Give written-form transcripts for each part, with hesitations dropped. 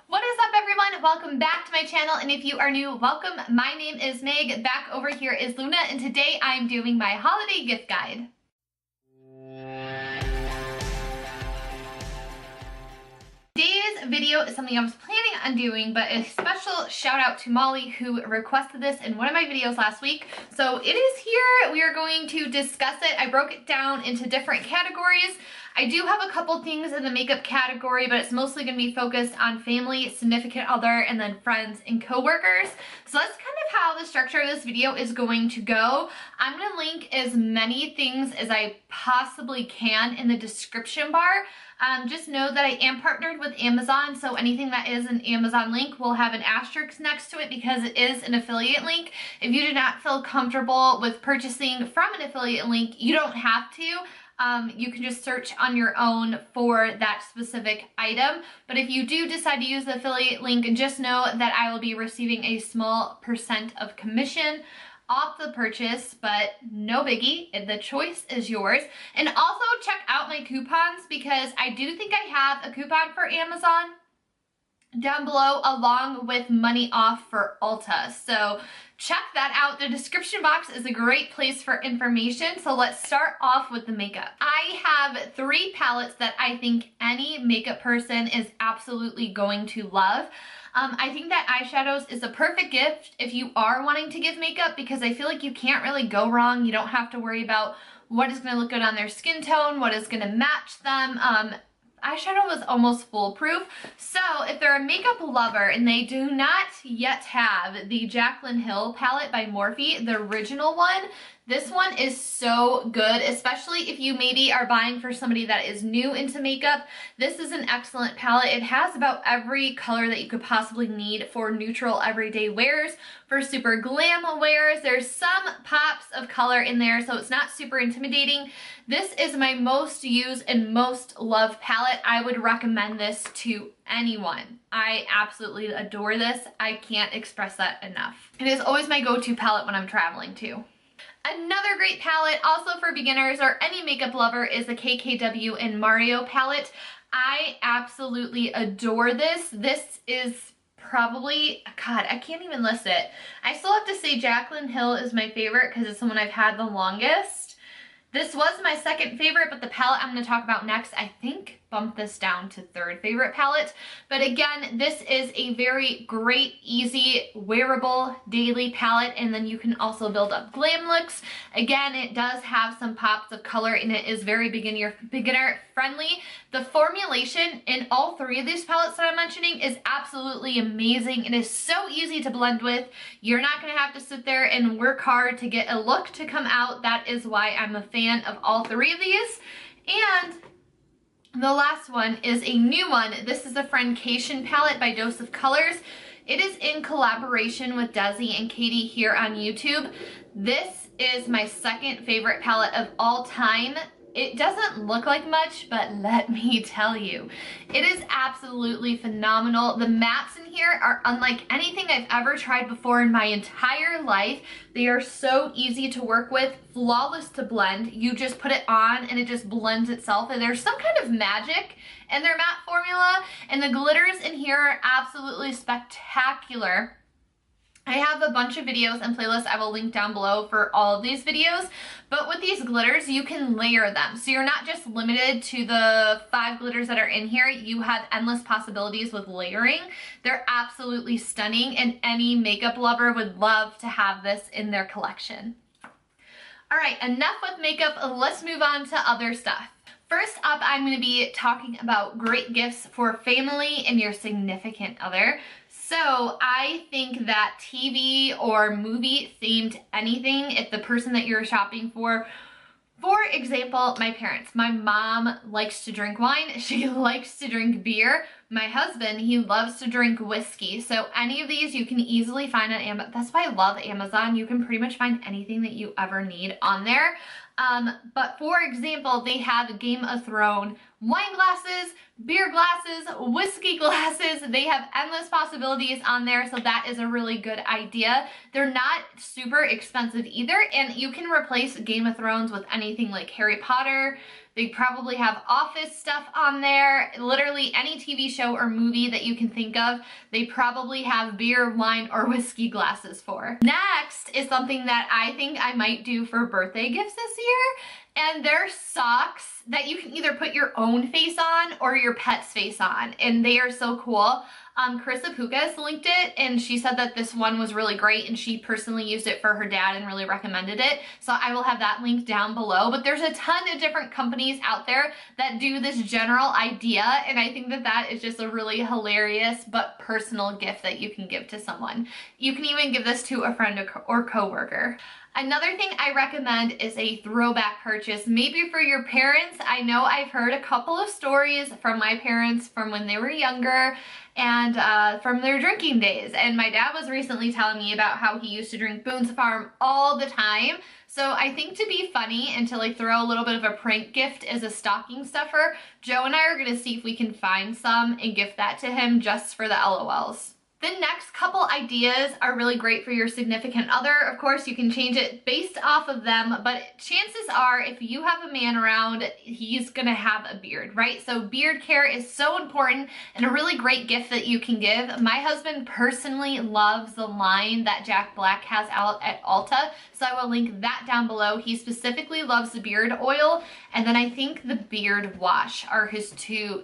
What is up, everyone? Welcome back to my channel, and if you are new, welcome. My name is Meg. Back over here is Luna, and today I'm doing my holiday gift guide. Today's video is something I was planning on doing, but a special shout out to Molly who requested this in one of my videos last week. So it is here. We are going to discuss it. I broke it down into different categories. I do have a couple things in the makeup category, but it's mostly going to be focused on family, significant other, and then friends and coworkers. So that's kind of how the structure of this video is going to go. I'm going to link as many things as I possibly can in the description bar. Just know that I am partnered with Amazon, so anything that is an Amazon link will have an asterisk next to it because it is an affiliate link. If you do not feel comfortable with purchasing from an affiliate link, you don't have to. You can just search on your own for that specific item. But if you do decide to use the affiliate link, just know that I will be receiving a small % of commission off the purchase, but no biggie, the choice is yours. And also check out my coupons because I do think I have a coupon for Amazon down below along with money off for Ulta. So check that out. The description box is a great place for information. So let's start off with the makeup. I have 3 palettes that I think any makeup person is absolutely going to love. I think that eyeshadows is a perfect gift if you are wanting to give makeup because I feel like you can't really go wrong. You don't have to worry about what is going to look good on their skin tone, what is going to match them. Eyeshadow was almost foolproof. So if they're a makeup lover and they do not yet have the Jaclyn Hill palette by Morphe, the original one, this one is so good, especially if you maybe are buying for somebody that is new into makeup. This is an excellent palette. It has about every color that you could possibly need for neutral everyday wears, for super glam wears. There's some pops of color in there, so it's not super intimidating. This is my most used and most loved palette. I would recommend this to anyone. I absolutely adore this. I can't express that enough. It is always my go-to palette when I'm traveling too. Another great palette, also for beginners or any makeup lover, is the KKW and Mario palette. I absolutely adore this. This is probably, God, I can't even list it. I still have to say Jaclyn Hill is my favorite because it's the one I've had the longest. This was my second favorite, but the palette I'm going to talk about next, I think, bumped this down to third favorite palette. But again, this is a very great, easy, wearable daily palette, and then you can also build up glam looks. Again, it does have some pops of color and it is very beginner friendly. The formulation in all 3 of these palettes that I'm mentioning is absolutely amazing. It is so easy to blend with. You're not going to have to sit there and work hard to get a look to come out. That is why I'm a fan of all 3 of these. And the last one is a new one. This is the Friendcation palette by Dose of Colors. It is in collaboration with Desi and Katie here on YouTube. This is my second favorite palette of all time. It doesn't look like much, but let me tell you, it is absolutely phenomenal. The mattes in here are unlike anything I've ever tried before in my entire life. They are so easy to work with, flawless to blend. You just put it on and it just blends itself, and there's some kind of magic in their matte formula, and the glitters in here are absolutely spectacular. I have a bunch of videos and playlists I will link down below for all of these videos, but with these glitters, you can layer them. So you're not just limited to the 5 glitters that are in here. You have endless possibilities with layering. They're absolutely stunning, and any makeup lover would love to have this in their collection. All right, enough with makeup. Let's move on to other stuff. First up, I'm going to be talking about great gifts for family and your significant other. So I think that TV or movie themed anything, if the person that you're shopping for example, my parents. My mom likes to drink wine. She likes to drink beer. My husband, he loves to drink whiskey. So any of these you can easily find on Amazon. That's why I love Amazon. You can pretty much find anything that you ever need on there. But for example, they have Game of Thrones wine glasses, beer glasses, whiskey glasses. They have endless possibilities on there, so that is a really good idea. They're not super expensive either, and you can replace Game of Thrones with anything like Harry Potter, They probably have office stuff on there. Literally any TV show or movie that you can think of, they probably have beer, wine, or whiskey glasses for. Next is something that I think I might do for birthday gifts this year, and they're socks that you can either put your own face on or your pet's face on, and they are so cool. Chris Apukas linked it, and she said that this one was really great, and she personally used it for her dad and really recommended it. So I will have that linked down below. But there's a ton of different companies out there that do this general idea, and I think that that is just a really hilarious but personal gift that you can give to someone. You can even give this to a friend or coworker. Another thing I recommend is a throwback purchase, maybe for your parents. I know I've heard a couple of stories from my parents from when they were younger and from their drinking days. And my dad was recently telling me about how he used to drink Boone's Farm all the time. So I think to be funny and to like throw a little bit of a prank gift as a stocking stuffer, Joe and I are gonna see if we can find some and gift that to him just for the LOLs. The next couple ideas are really great for your significant other. Of course, you can change it based off of them, but chances are if you have a man around, he's gonna have a beard, right? So beard care is so important and a really great gift that you can give. My husband personally loves the line that Jack Black has out at Ulta, so I will link that down below. He specifically loves the beard oil, and then I think the beard wash are his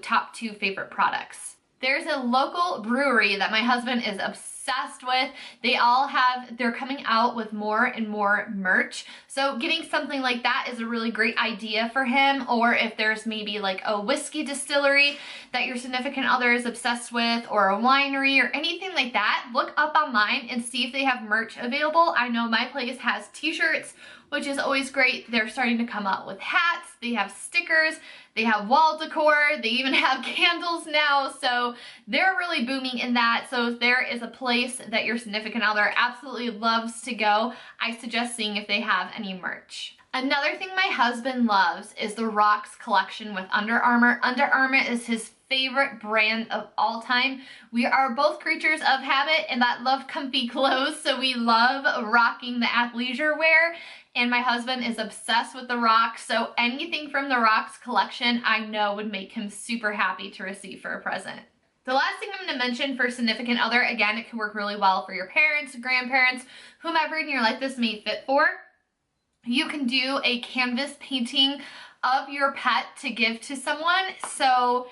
top two favorite products. There's a local brewery that my husband is obsessed with. They're coming out with more and more merch. So getting something like that is a really great idea for him. Or if there's maybe like a whiskey distillery that your significant other is obsessed with, or a winery or anything like that, look up online and see if they have merch available. I know my place has t-shirts, which is always great. They're starting to come out with hats. They have stickers. They have wall decor. They even have candles now. So they're really booming in that. So if there is a place that your significant other absolutely loves to go, I suggest seeing if they have any merch. Another thing my husband loves is the Rocks collection with Under Armour. Under Armour is his favorite brand of all time. We are both creatures of habit and that love comfy clothes, so we love rocking the athleisure wear. And my husband is obsessed with the Rocks, so anything from the Rocks collection I know would make him super happy to receive for a present. The last thing I'm going to mention for significant other, again, it can work really well for your parents, grandparents, whomever in your life this may fit for. You can do a canvas painting of your pet to give to someone. So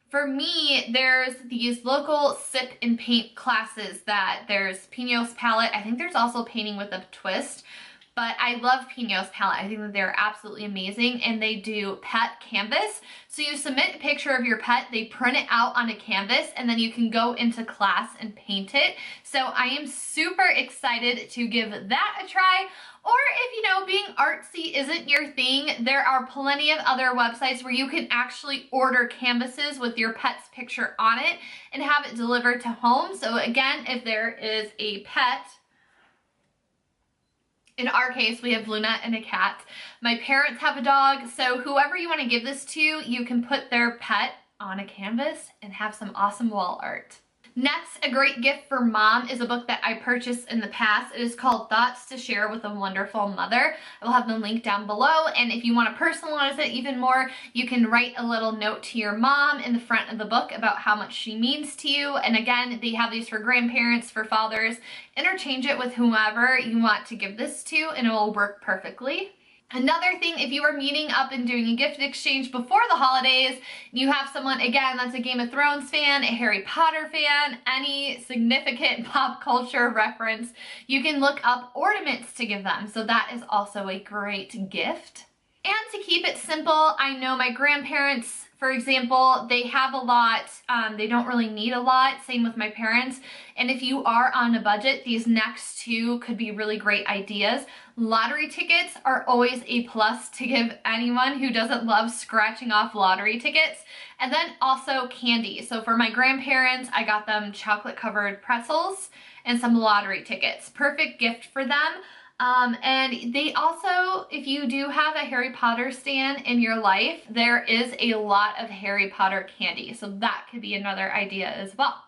for me, there's these local sip and paint classes that there's Pinos palette. I think there's also painting with a twist. But I love Pinos palette. I think that they're absolutely amazing, and they do pet canvas. So you submit a picture of your pet, they print it out on a canvas, and then you can go into class and paint it. So I am super excited to give that a try. Or if, you know, being artsy isn't your thing, there are plenty of other websites where you can actually order canvases with your pet's picture on it and have it delivered to home. So again, if there is a pet, in our case, we have Luna and a cat. My parents have a dog, so whoever you want to give this to, you can put their pet on a canvas and have some awesome wall art. Next, a great gift for mom is a book that I purchased in the past. It is called Thoughts to Share with a Wonderful Mother. I will have the link down below, and if you want to personalize it even more, you can write a little note to your mom in the front of the book about how much she means to you. And again, they have these for grandparents, for fathers. Interchange it with whomever you want to give this to, and it will work perfectly. Another thing, if you are meeting up and doing a gift exchange before the holidays, you have someone, again, that's a Game of Thrones fan, a Harry Potter fan, any significant pop culture reference, you can look up ornaments to give them. So that is also a great gift. And to keep it simple, I know my grandparents, for example, they have a lot, they don't really need a lot, same with my parents. And if you are on a budget, these next two could be really great ideas. Lottery tickets are always a plus to give anyone who doesn't love scratching off lottery tickets. And then also candy. So for my grandparents, I got them chocolate covered pretzels and some lottery tickets. Perfect gift for them. And they also, if you do have a Harry Potter stan in your life, there is a lot of Harry Potter candy. So that could be another idea as well.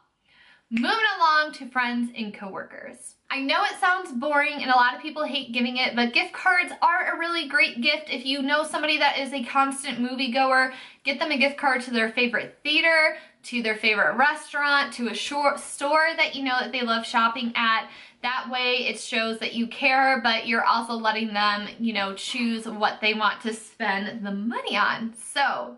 Moving along to friends and coworkers. I know it sounds boring and a lot of people hate giving it, but gift cards are a really great gift. If you know somebody that is a constant moviegoer, get them a gift card to their favorite theater, to their favorite restaurant, to a store that you know that they love shopping at. That way it shows that you care, but you're also letting them, you know, choose what they want to spend the money on. So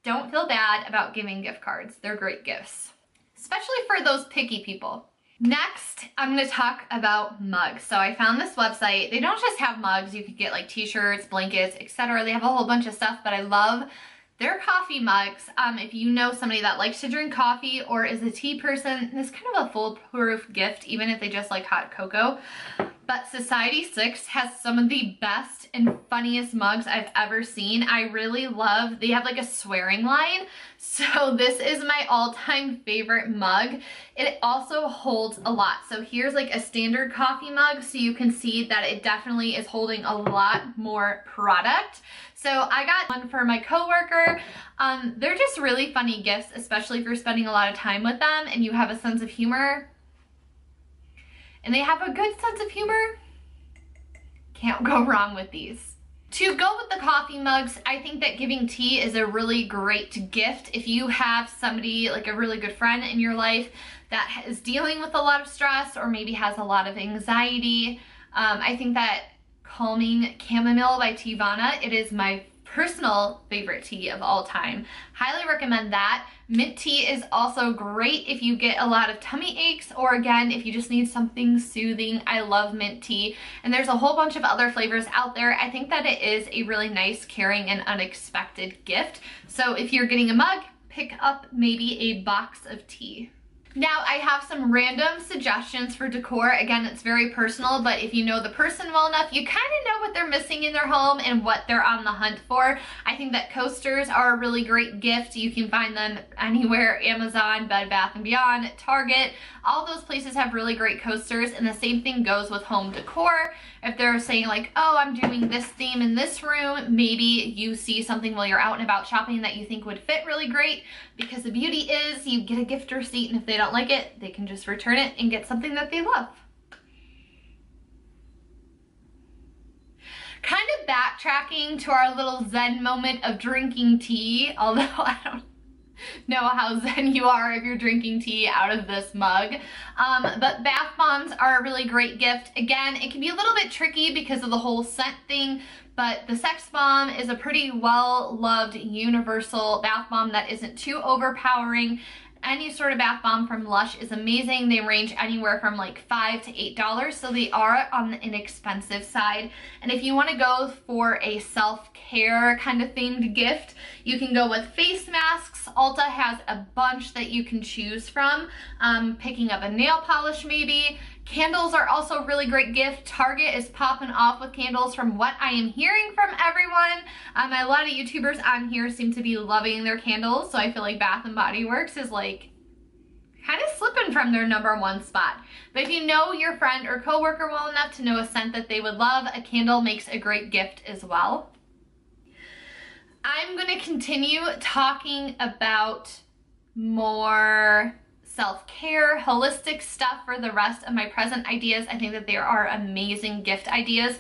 don't feel bad about giving gift cards. They're great gifts, especially for those picky people. Next, I'm going to talk about mugs. So I found this website. They don't just have mugs. You could get like t-shirts, blankets, etc. They have a whole bunch of stuff, but I love their coffee mugs. If you know somebody that likes to drink coffee or is a tea person, this is kind of a foolproof gift, even if they just like hot cocoa. But Society 6 has some of the best and funniest mugs I've ever seen. I really love, they have like a swearing line. So this is my all-time favorite mug. It also holds a lot. So here's like a standard coffee mug, so you can see that it definitely is holding a lot more product. So I got one for my coworker. They're just really funny gifts, especially if you're spending a lot of time with them and you have a sense of humor. And they have a good sense of humor. Can't go wrong with these. To go with the coffee mugs, I think that giving tea is a really great gift. If you have somebody, like a really good friend in your life that is dealing with a lot of stress or maybe has a lot of anxiety, I think that Calming Chamomile by Teavana, it is my personal favorite tea of all time. Highly recommend that. Mint tea is also great if you get a lot of tummy aches, or again, if you just need something soothing. I love mint tea, and there's a whole bunch of other flavors out there. I think that it is a really nice, caring, and unexpected gift. So if you're getting a mug, pick up maybe a box of tea. Now I have some random suggestions for decor. Again, it's very personal, but if you know the person well enough, you kind of know what they're missing in their home and what they're on the hunt for. I think that coasters are a really great gift. You can find them anywhere, Amazon, Bed Bath & Beyond, Target. All those places have really great coasters, and the same thing goes with home decor. If they're saying like, oh, I'm doing this theme in this room, maybe you see something while you're out and about shopping that you think would fit really great, because the beauty is you get a gift receipt, and if they don't like it, they can just return it and get something that they love. Kind of backtracking to our little zen moment of drinking tea, although I don't know how zen you are if you're drinking tea out of this mug. But bath bombs are a really great gift. Again, it can be a little bit tricky because of the whole scent thing, but the Sex Bomb is a pretty well-loved universal bath bomb that isn't too overpowering. Any sort of bath bomb from Lush is amazing. They range anywhere from like $5 to $8, so they are on the inexpensive side. And if you want to go for a self-care kind of themed gift, you can go with face masks. Ulta has a bunch that you can choose from. Picking up a nail polish maybe. Candles are also a really great gift. Target is popping off with candles from what I am hearing from everyone. A lot of YouTubers on here seem to be loving their candles, so I feel like Bath & Body Works is like kind of slipping from their #1 spot. But if you know your friend or coworker well enough to know a scent that they would love, a candle makes a great gift as well. I'm going to continue talking about more self-care, holistic stuff for the rest of my present ideas. I think that there are amazing gift ideas.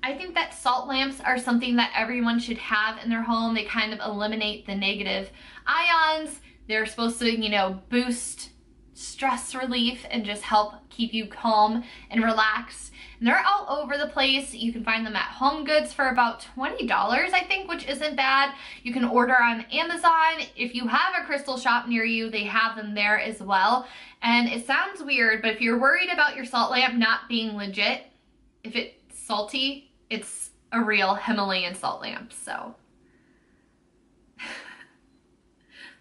I think that salt lamps are something that everyone should have in their home. They kind of eliminate the negative ions. They're supposed to, you know, boost stress relief and just help keep you calm and relaxed. And they're all over the place. You can find them at Home Goods for about $20, I think, which isn't bad. You can order on Amazon. If you have a crystal shop near you, they have them there as well. And it sounds weird, but if you're worried about your salt lamp not being legit, if it's salty, it's a real Himalayan salt lamp, so.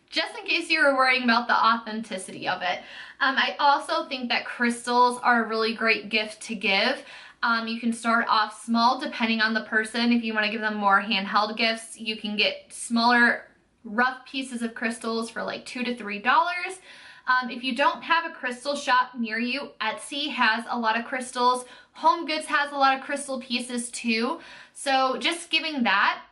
Just in case you were worrying about the authenticity of it. I also think that crystals are a really great gift to give. You can start off small depending on the person. If you want to give them more handheld gifts, you can get smaller rough pieces of crystals for like $2 to $3. If you don't have a crystal shop near you, Etsy has a lot of crystals. Home Goods has a lot of crystal pieces too. So just giving that.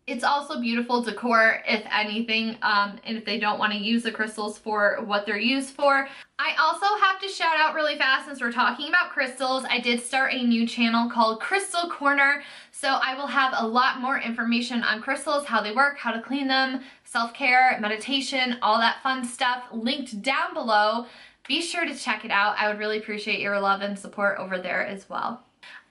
It's also beautiful decor, if anything, and if they don't want to use the crystals for what they're used for. I also have to shout out really fast, since we're talking about crystals, I did start a new channel called Crystal Corner, so I will have a lot more information on crystals, how they work, how to clean them, self-care, meditation, all that fun stuff linked down below. Be sure to check it out. I would really appreciate your love and support over there as well.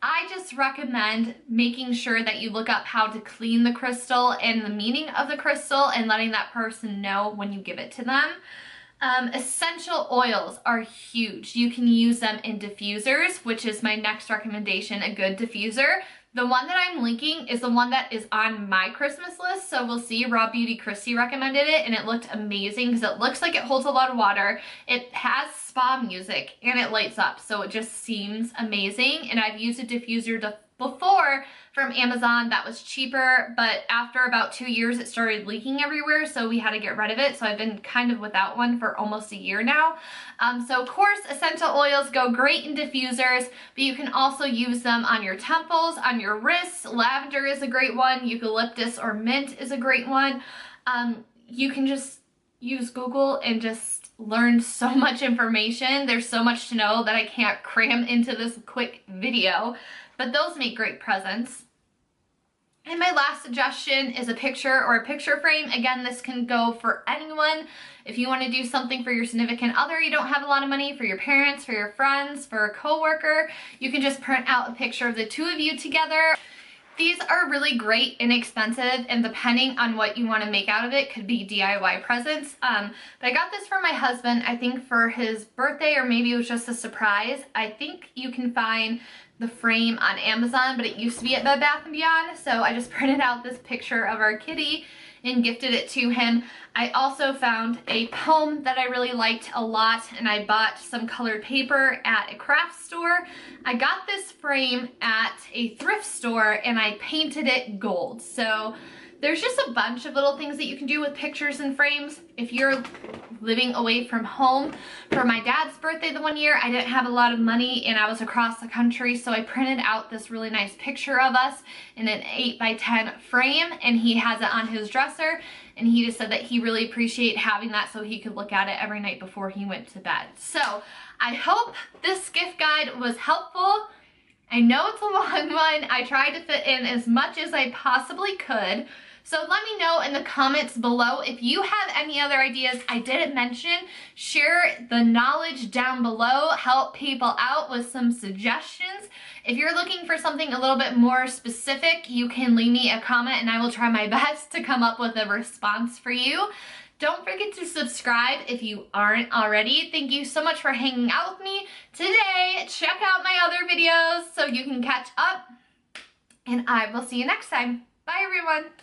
I just recommend making sure that you look up how to clean the crystal and the meaning of the crystal and letting that person know when you give it to them. Essential oils are huge. You can use them in diffusers, which is my next recommendation, a good diffuser. The one that I'm linking is the one that is on my Christmas list, so we'll see. Raw Beauty Christy recommended it, and it looked amazing because it looks like it holds a lot of water. It has spa music, and it lights up, so it just seems amazing. And I've used a diffuser before from Amazon that was cheaper, but after about 2 years it started leaking everywhere, so we had to get rid of it. So I've been kind of without one for almost a year now. So of course essential oils go great in diffusers, but you can also use them on your temples, on your wrists. Lavender is a great one. Eucalyptus or mint is a great one. You can just use Google and just learn so much information. There's so much to know that I can't cram into this quick video, but those make great presents. And my last suggestion is a picture or a picture frame. Again, this can go for anyone. If you want to do something for your significant other, you don't have a lot of money, for your parents, for your friends, for a coworker, you can just print out a picture of the two of you together. These are really great, inexpensive, and depending on what you want to make out of it, could be DIY presents. But I got this for my husband, I think for his birthday, or maybe it was just a surprise. I think you can find the frame on Amazon, but it used to be at Bed Bath & Beyond, so I just printed out this picture of our kitty and gifted it to him. I also found a poem that I really liked a lot, and I bought some colored paper at a craft store. I got this frame at a thrift store and I painted it gold. So there's just a bunch of little things that you can do with pictures and frames. If you're living away from home, for my dad's birthday the one year, I didn't have a lot of money and I was across the country, so I printed out this really nice picture of us in an 8x10 frame, and he has it on his dresser, and he just said that he really appreciated having that so he could look at it every night before he went to bed. So I hope this gift guide was helpful. I know it's a long one. I tried to fit in as much as I possibly could. So let me know in the comments below if you have any other ideas I didn't mention. Share the knowledge down below. Help people out with some suggestions. If you're looking for something a little bit more specific, you can leave me a comment and I will try my best to come up with a response for you. Don't forget to subscribe if you aren't already. Thank you so much for hanging out with me today. Check out my other videos so you can catch up, and I will see you next time. Bye everyone.